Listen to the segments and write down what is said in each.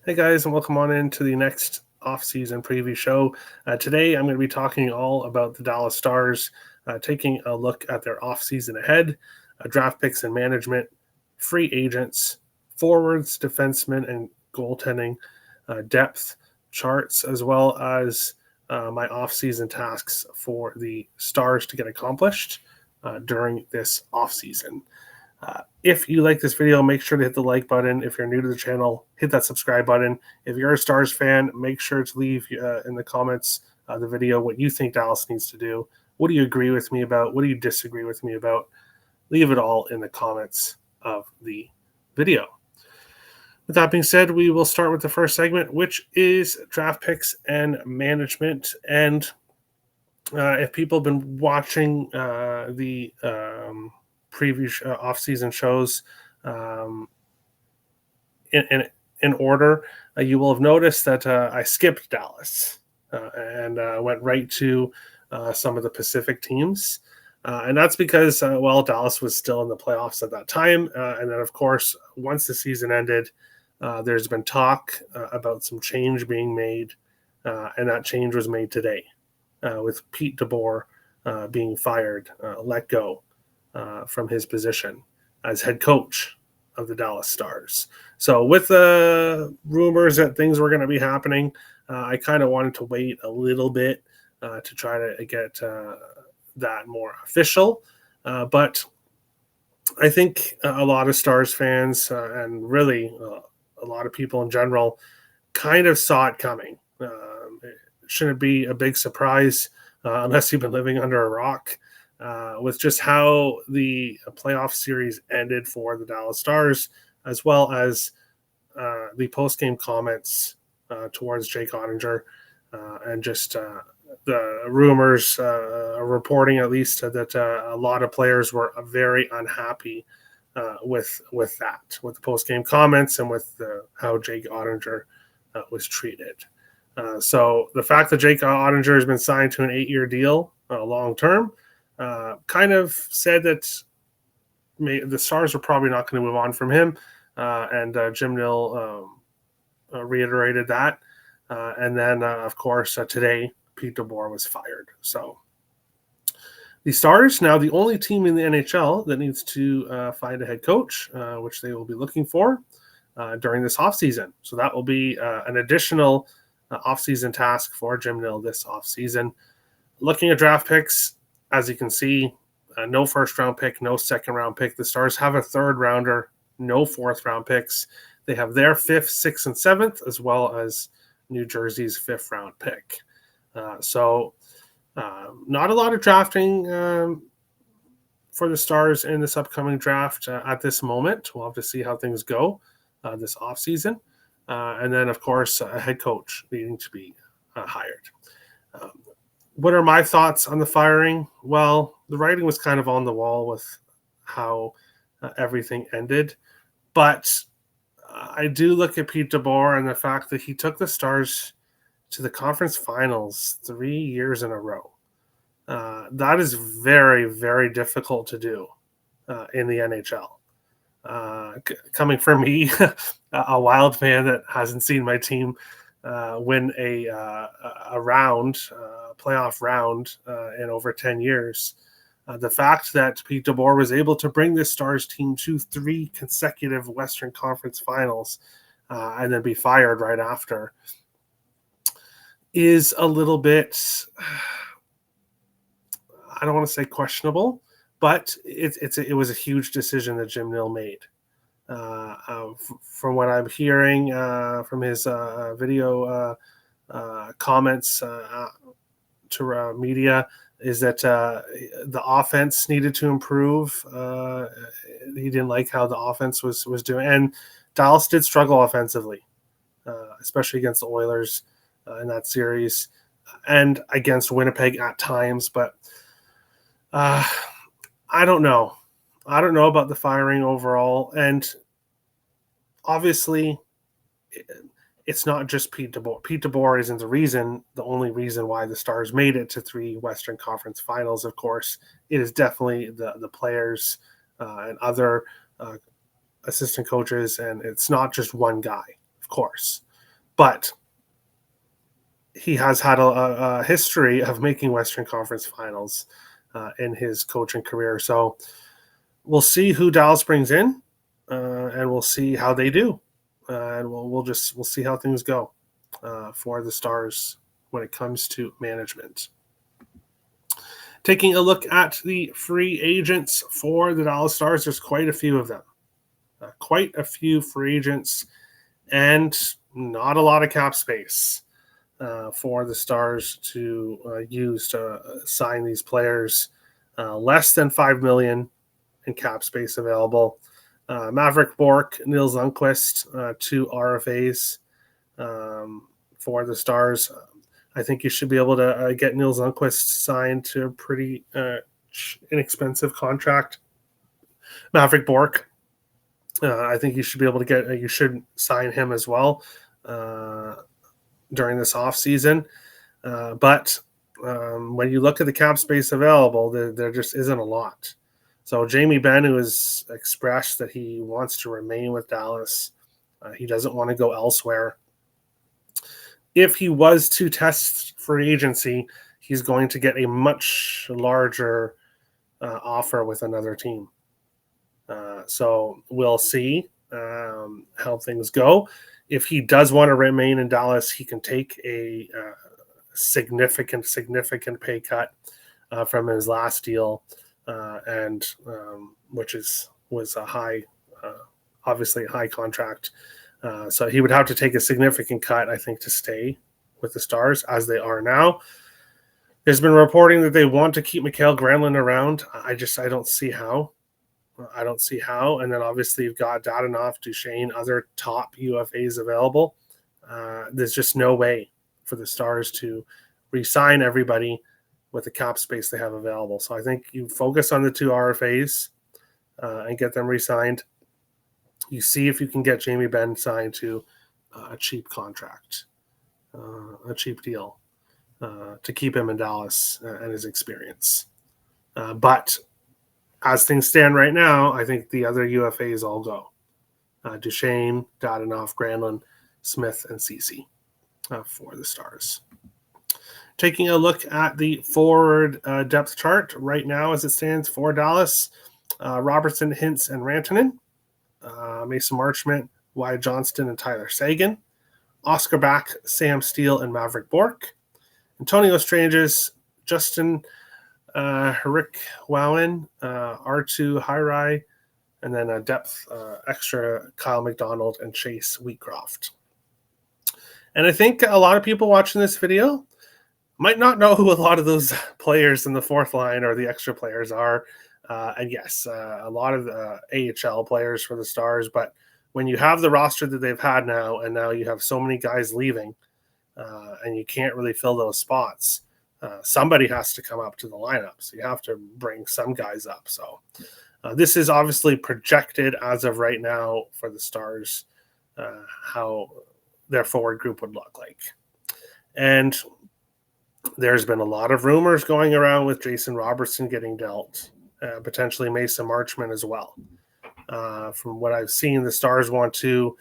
Hey guys, and welcome on into the next off-season preview show. Today, I'm going to be talking all about the Dallas Stars, taking a look at their off-season ahead, draft picks and management, free agents, forwards, defensemen, and goaltending depth charts, as well as my off-season tasks for the Stars to get accomplished during this off-season. If you like this video, make sure to hit the like button. If you're new to the channel, hit that subscribe button. If you're a Stars fan, make sure to leave in the comments the video what you think Dallas needs to do. What do you agree with me about? What do you disagree with me about? Leave it all in the comments of the video. With that being said, we will start with the first segment, which is draft picks and management. And if people have been watching the previous off-season shows in order, you will have noticed that I skipped Dallas and went right to some of the Pacific teams. And that's because, Dallas was still in the playoffs at that time. And then, of course, once the season ended, there's been talk about some change being made. And that change was made today with Pete DeBoer being fired, let go from his position as head coach of the Dallas Stars. So with the rumors that things were going to be happening, I kind of wanted to wait a little bit to try to get that more official. But I think a lot of Stars fans and really a lot of people in general kind of saw it coming. It shouldn't be a big surprise unless you've been living under a rock. With just how the playoff series ended for the Dallas Stars, as well as the post-game comments towards Jake Ottinger, and just the rumors reporting, at least, that a lot of players were very unhappy with that, with the post-game comments and with how Jake Ottinger was treated. So the fact that Jake Ottinger has been signed to an 8-year deal long-term, kind of said that the Stars are probably not going to move on from him. And Jim Nill reiterated that. And then, of course, today, Pete DeBoer was fired. So the Stars, now the only team in the NHL that needs to find a head coach, which they will be looking for during this offseason. So that will be an additional offseason task for Jim Nill this offseason. Looking at draft picks, as you can see, no first-round pick, no second-round pick. The Stars have a third-rounder, no fourth-round picks. They have their 5th, 6th, and 7th, as well as New Jersey's 5th-round pick. So not a lot of drafting for the Stars in this upcoming draft at this moment. We'll have to see how things go this offseason. And then, of course, a head coach needing to be hired. What are my thoughts on the firing? Well, the writing was kind of on the wall with how everything ended. But I do look at Pete DeBoer and the fact that he took the Stars to the conference finals 3 years in a row. That is very, very difficult to do in the NHL. Coming from me, a Wild fan that hasn't seen my team win a playoff round in over 10 years. The fact that Pete DeBoer was able to bring this Stars team to 3 consecutive Western Conference finals and then be fired right after is a little bit, I don't want to say questionable, but it was a huge decision that Jim Nill made. From what I'm hearing from his video comments to media, is that the offense needed to improve. He didn't like how the offense was doing. And Dallas did struggle offensively, especially against the Oilers in that series and against Winnipeg at times. But I don't know. I don't know about the firing overall. And obviously, it's not just Pete DeBoer. Pete DeBoer isn't the only reason why the Stars made it to 3 Western Conference finals, of course. It is definitely the players and other assistant coaches, and it's not just one guy, of course. but he has had a history of making Western Conference Finals in his coaching career. So we'll see who Dallas brings in, and we'll see how they do, and we'll see how things go for the Stars when it comes to management. Taking a look at the free agents for the Dallas Stars, there's quite a few of them. Quite a few free agents, and not a lot of cap space for the Stars to use to sign these players. Less than $5 million in cap space available. Mavrik, Bourque, Nils Lundqvist, 2 RFAs for the Stars. I think you should be able to get Nils Lundqvist signed to a pretty inexpensive contract. Mavrik Bourque, I think you should be able to get. You should sign him as well during this offseason. But when you look at the cap space available, there just isn't a lot. So Jamie Benn, who has expressed that he wants to remain with Dallas, he doesn't want to go elsewhere. If he was to test free agency, he's going to get a much larger offer with another team. So we'll see how things go. If he does want to remain in Dallas, he can take a significant pay cut from his last deal, and which was a high, obviously a high contract. So he would have to take a significant cut, I think, to stay with the Stars as they are now. There's been reporting that they want to keep Mikael Granlund around. I don't see how. And then obviously you've got Dadonov, Duchesne, other top UFAs available. There's just no way for the Stars to re-sign everybody with the cap space they have available. So I think you focus on the 2 RFAs and get them re-signed. You see if you can get Jamie Benn signed to a cheap contract, a cheap deal to keep him in Dallas and his experience. But as things stand right now, I think the other UFAs all go. Duchesne, Dadonov, Granlund, Smith, and Ceci for the Stars. Taking a look at the forward depth chart right now as it stands for Dallas, Robertson, Hintz, and Rantanen. Mason Marchment, Wyatt Johnston, and Tyler Seguin. Oscar Back, Sam Steele, and Mavrik Bourque. Antonio Stranges, Justin Hurrick-Wowen, R2 Hirai, and then a depth extra Kyle McDonald and Chase Wheatcroft. And I think a lot of people watching this video might not know who a lot of those players in the fourth line or the extra players are. And yes, a lot of AHL players for the Stars. But when you have the roster that they've had now, and now you have so many guys leaving, and you can't really fill those spots, somebody has to come up to the lineup. So you have to bring some guys up. So this is obviously projected as of right now for the Stars, how their forward group would look like. And there's been a lot of rumors going around with Jason Robertson getting dealt, potentially Mason Marchment as well. From what I've seen, the Stars want to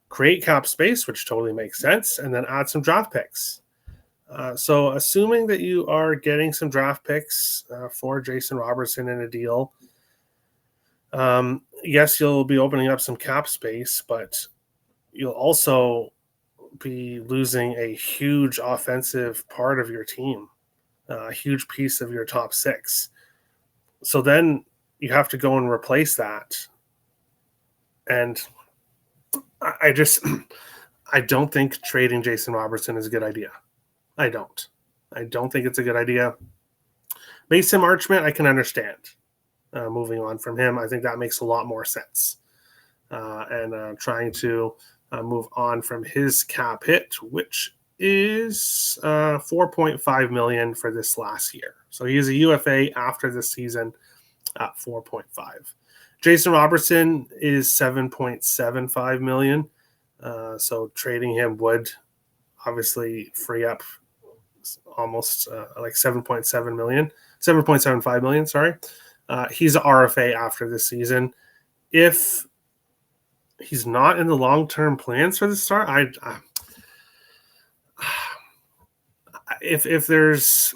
create cap space, which totally makes sense, and then add some draft picks. So assuming that you are getting some draft picks for Jason Robertson in a deal, yes, you'll be opening up some cap space, but you'll also be losing a huge offensive part of your team, a huge piece of your top 6. So then you have to go and replace that. And I don't think trading Jason Robertson is a good idea. I don't think it's a good idea. Mason Marchment, I can understand moving on from him. I think that makes a lot more sense. And trying to move on from his cap hit, which is $4.5 million for this last year. So he is a UFA after this season at 4.5. Jason Robertson is $7.75 million. So trading him would obviously free up almost like $7.75 million. Sorry. He's an RFA after this season. If he's not in the long-term plans for the Star, if there's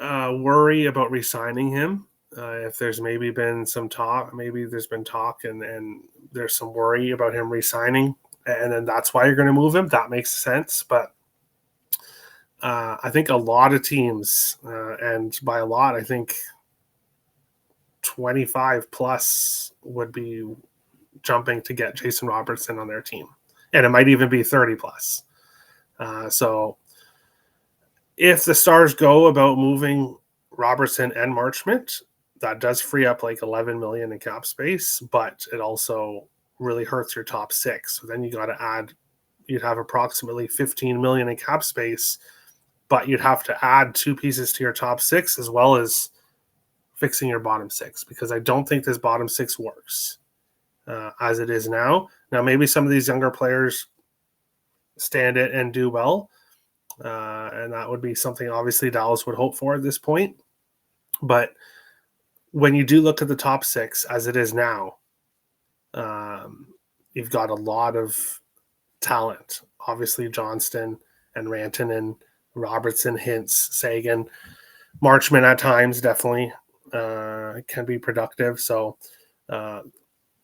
worry about re-signing him, if there's maybe been some talk, maybe there's been talk and there's some worry about him re-signing, and then that's why you're going to move him, that makes sense. But I think a lot of teams, and by a lot, I think 25 plus would be jumping to get Jason Robertson on their team. And it might even be 30 plus. So if the Stars go about moving Robertson and Marchment, that does free up like 11 million in cap space, but it also really hurts your top six. So then you got to add, you'd have approximately 15 million in cap space, but you'd have to add two pieces to your top six as well as fixing your bottom six, because I don't think this bottom six works as it is now. Now, maybe some of these younger players stand it and do well, and that would be something obviously Dallas would hope for at this point. But when you do look at the top six as it is now, you've got a lot of talent. Obviously, Johnston and Rantanen, Robertson, Hintz, Sagan, Marchment at times definitely can be productive. So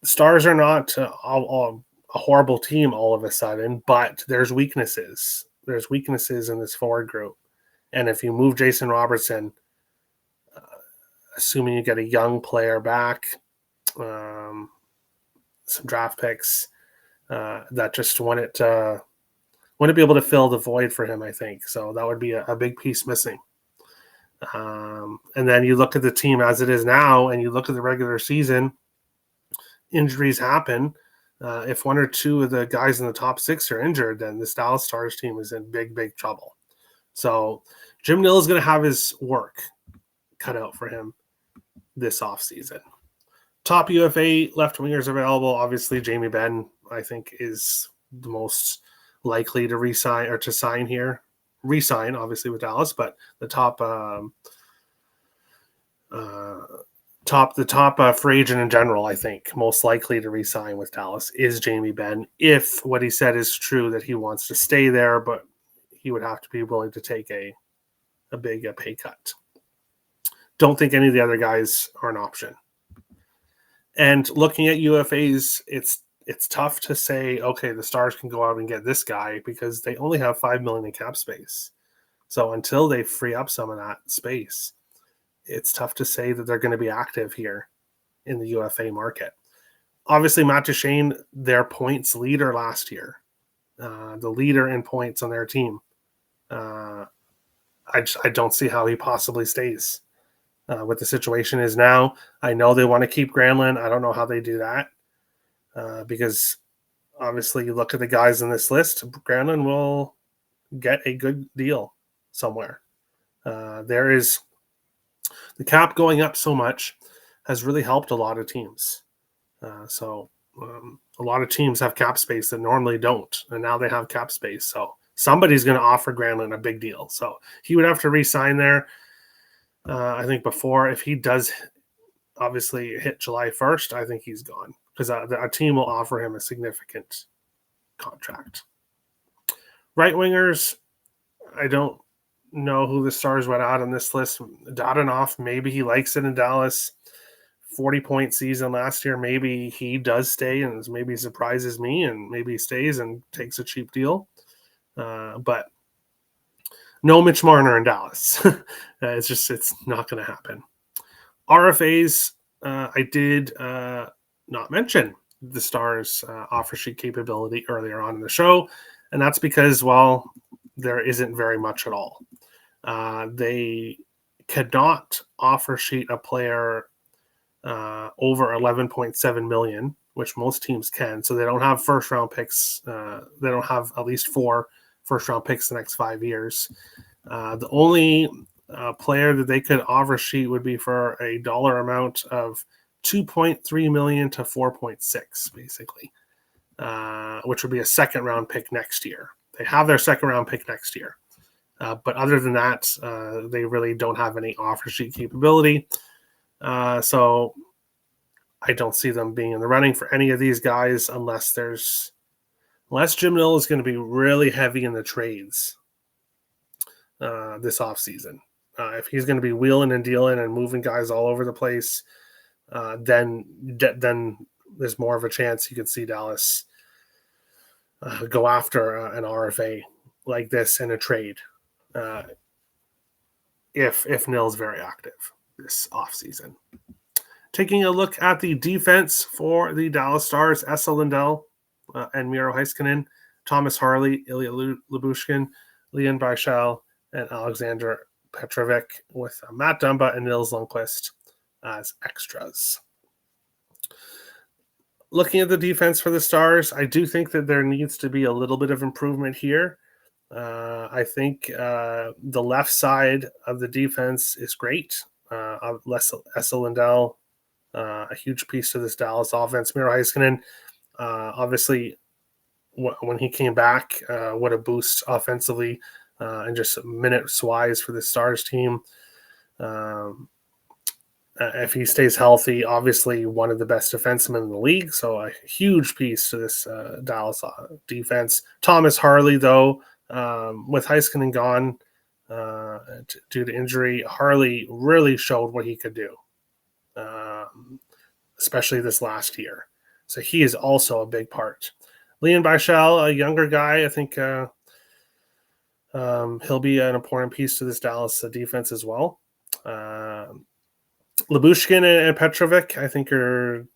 Stars are not a horrible team all of a sudden, but there's weaknesses. There's weaknesses in this forward group. And if you move Jason Robertson, assuming you get a young player back, some draft picks, that just wouldn't be able to fill the void for him, I think. So that would be a big piece missing. And then you look at the team as it is now, and you look at the regular season, injuries happen. If one or two of the guys in the top six are injured, then this Dallas Stars team is in big, big trouble. So Jim Nill is going to have his work cut out for him this offseason. Top UFA left wingers available. Obviously, Jamie Benn, I think, is the most likely to re-sign or to sign here. Re-sign, obviously, with Dallas, but the top free agent in general, I think, most likely to re-sign with Dallas is Jamie Benn, if what he said is true, that he wants to stay there, but he would have to be willing to take a big pay cut. Don't think any of the other guys are an option. And looking at UFAs, it's tough to say, okay, the Stars can go out and get this guy, because they only have $5 million in cap space. So until they free up some of that space, it's tough to say that they're going to be active here in the UFA market. Obviously, Matt Duchene, their points leader last year, the leader in points on their team. I don't see how he possibly stays with the situation is now. I know they want to keep Granlund. I don't know how they do that because obviously you look at the guys in this list, Granlund will get a good deal somewhere. There is the cap going up so much has really helped a lot of teams. So a lot of teams have cap space that normally don't, and now they have cap space. So somebody's going to offer Granlund a big deal. So he would have to re-sign there. I think before, if he does obviously hit July 1st, I think he's gone, because a team will offer him a significant contract. Right wingers, I don't know who the Stars went out on this list. Dadonov, maybe he likes it in Dallas. 40-point season last year. Maybe he does stay and maybe surprises me, and maybe he stays and takes a cheap deal. But no Mitch Marner in Dallas. It's not going to happen. RFAs, I did not mention the Stars offer sheet capability earlier on in the show, and that's because, well, there isn't very much at all. They cannot offer sheet a player over 11.7 million, which most teams can. So they don't have first round picks. They don't have at least 4 first round picks the next 5 years. The only player that they could offer sheet would be for a dollar amount of 2.3 million to 4.6, basically, which would be a second round pick next year. They have their second round pick next year. But other than that, they really don't have any offer sheet capability. So I don't see them being in the running for any of these guys unless Jim Nill is going to be really heavy in the trades. this offseason. If he's going to be wheeling and dealing and moving guys all over the place, then there's more of a chance you could see Dallas go after an RFA like this in a trade if Nil's very active this offseason. Taking a look at the defense for the Dallas Stars, Esa Lindell and Miro Heiskanen, Thomas Harley, Ilya Lyubushkin, Leon Bichel, and Alexander Petrovic, with Matt Dumba and Nils Lundqvist as extras. Looking at the defense for the Stars, I do think that there needs to be a little bit of improvement here. I think the left side of the defense is great. Esa Lindell, a huge piece to this Dallas offense. Miro Heiskanen, obviously, when he came back, what a boost offensively and just minutes-wise for the Stars team. If he stays healthy, obviously one of the best defensemen in the league, so a huge piece to this Dallas defense. Thomas Harley, though, with Heiskanen gone due to injury, Harley really showed what he could do, especially this last year. So he is also a big part. Leon Bichel, a younger guy, I think he'll be an important piece to this Dallas defense as well. Lyubushkin and Petrovic, I think, are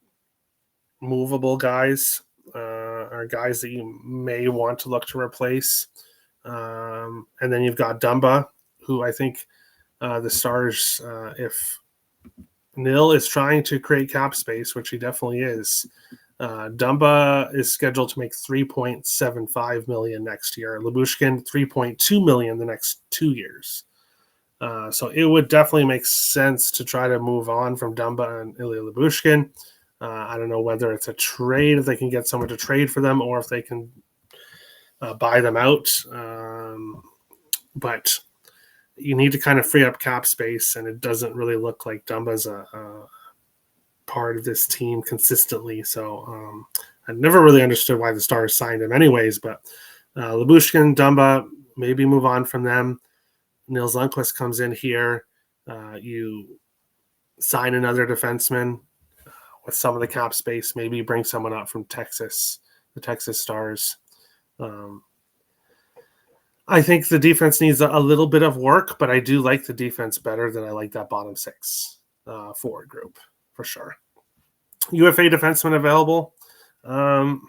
movable guys, are guys that you may want to look to replace. And then you've got Dumba, who I think the Stars, if Nil is trying to create cap space, which he definitely is, Dumba is scheduled to make $3.75 million next year. Lyubushkin, $3.2 million the next 2 years. So it would definitely make sense to try to move on from Dumba and Ilya Lyubushkin. I don't know whether it's a trade, if they can get someone to trade for them, or if they can buy them out. But you need to kind of free up cap space, and it doesn't really look like Dumba's a part of this team consistently. So I never really understood why the Stars signed him anyways, but Lyubushkin, Dumba, maybe move on from them. Nils Lundqvist comes in here. You sign another defenseman with some of the cap space. Maybe bring someone up from Texas, the Texas Stars. I think the defense needs a little bit of work, but I do like the defense better than I like that bottom six forward group for sure. UFA defenseman available. A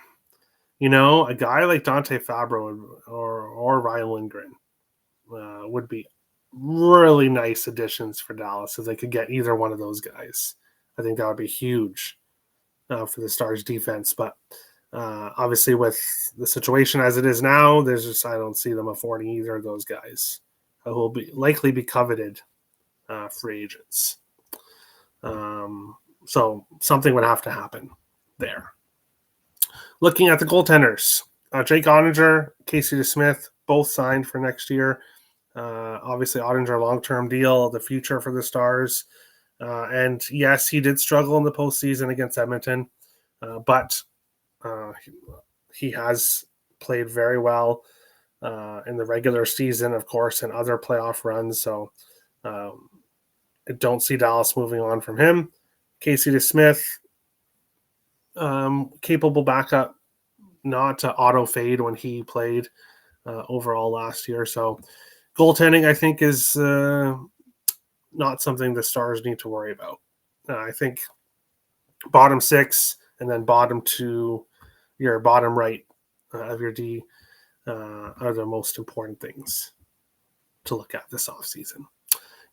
guy like Dante Fabro or Ryan Lindgren would be really nice additions for Dallas if they could get either one of those guys. I think that would be huge for the Stars defense. But obviously with the situation as it is now, I don't see them affording either of those guys who will likely be coveted free agents. So something would have to happen there. Looking at the goaltenders, Jake Ottinger, Casey DeSmith, both signed for next year. Obviously, Ottinger, long-term deal, the future for the Stars. And yes, he did struggle in the postseason against Edmonton, but he has played very well in the regular season, of course, and other playoff runs. So I don't see Dallas moving on from him. Casey DeSmith, capable backup, not to auto fade when he played overall last year. So goaltending, I think, is not something the Stars need to worry about. I think bottom six and then bottom two, your bottom right of your D are the most important things to look at this offseason.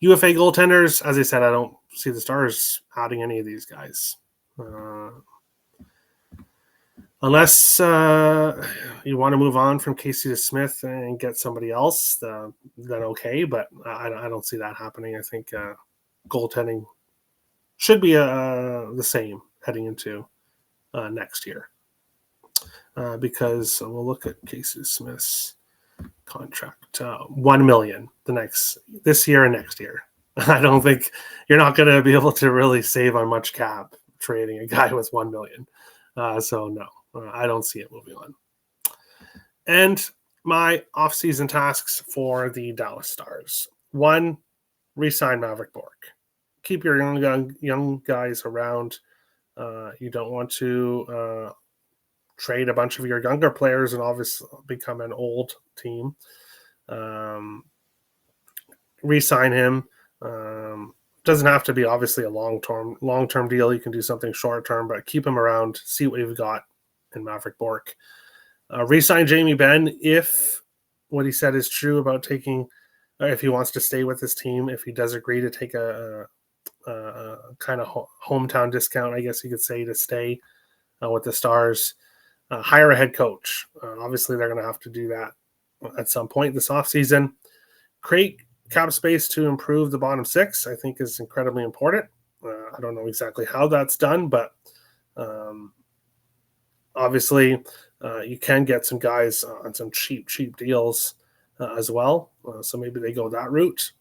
UFA goaltenders, as I said, I don't see the Stars adding any of these guys. Unless you want to move on from Casey DeSmith and get somebody else, then okay. But I don't see that happening. I think goaltending should be the same heading into next year. Because we'll look at Casey DeSmith's contract, $1 million this year and next year. I don't think you're not going to be able to really save on much cap trading a guy with $1 million. So no. I don't see it moving on. And my offseason tasks for the Dallas Stars. 1, re-sign Mavrik Bourque. Keep your young guys around. You don't want to trade a bunch of your younger players and obviously become an old team. Re-sign him. Doesn't have to be obviously a long-term deal. You can do something short-term, but keep him around. See what you've got in Mavrik Bourque. Re-sign Jamie Benn if what he said is true about taking, if he wants to stay with his team, if he does agree to take a kind of hometown discount, I guess you could say, to stay with the Stars. Hire a head coach. Obviously, they're going to have to do that at some point this offseason. Create cap space to improve the bottom 6, I think, is incredibly important. I don't know exactly how that's done, but obviously you can get some guys on some cheap deals as well. So maybe they go that route.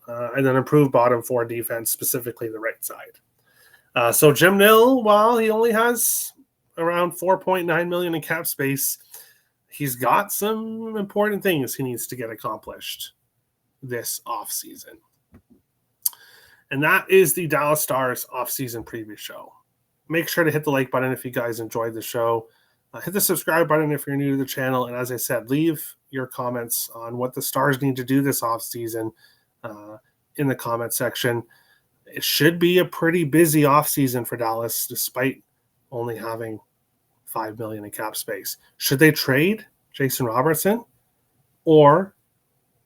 And then improve bottom 4 defense, specifically the right side. So Jim Nill, while he only has around $4.9 million in cap space, he's got some important things he needs to get accomplished this offseason. And that is the Dallas Stars offseason preview show. Make sure to hit the like button if you guys enjoyed the show. Hit the subscribe button if you're new to the channel. And as I said, leave your comments on what the Stars need to do this offseason in the comment section. It should be a pretty busy offseason for Dallas, despite only having $5 million in cap space. Should they trade Jason Robertson, or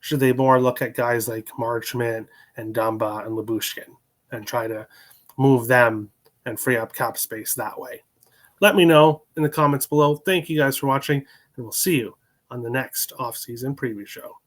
should they more look at guys like Marchment and Dumba and Lyubushkin and try to move them and free up cap space that way? Let me know in the comments below. Thank you guys for watching, and we'll see you on the next offseason preview show.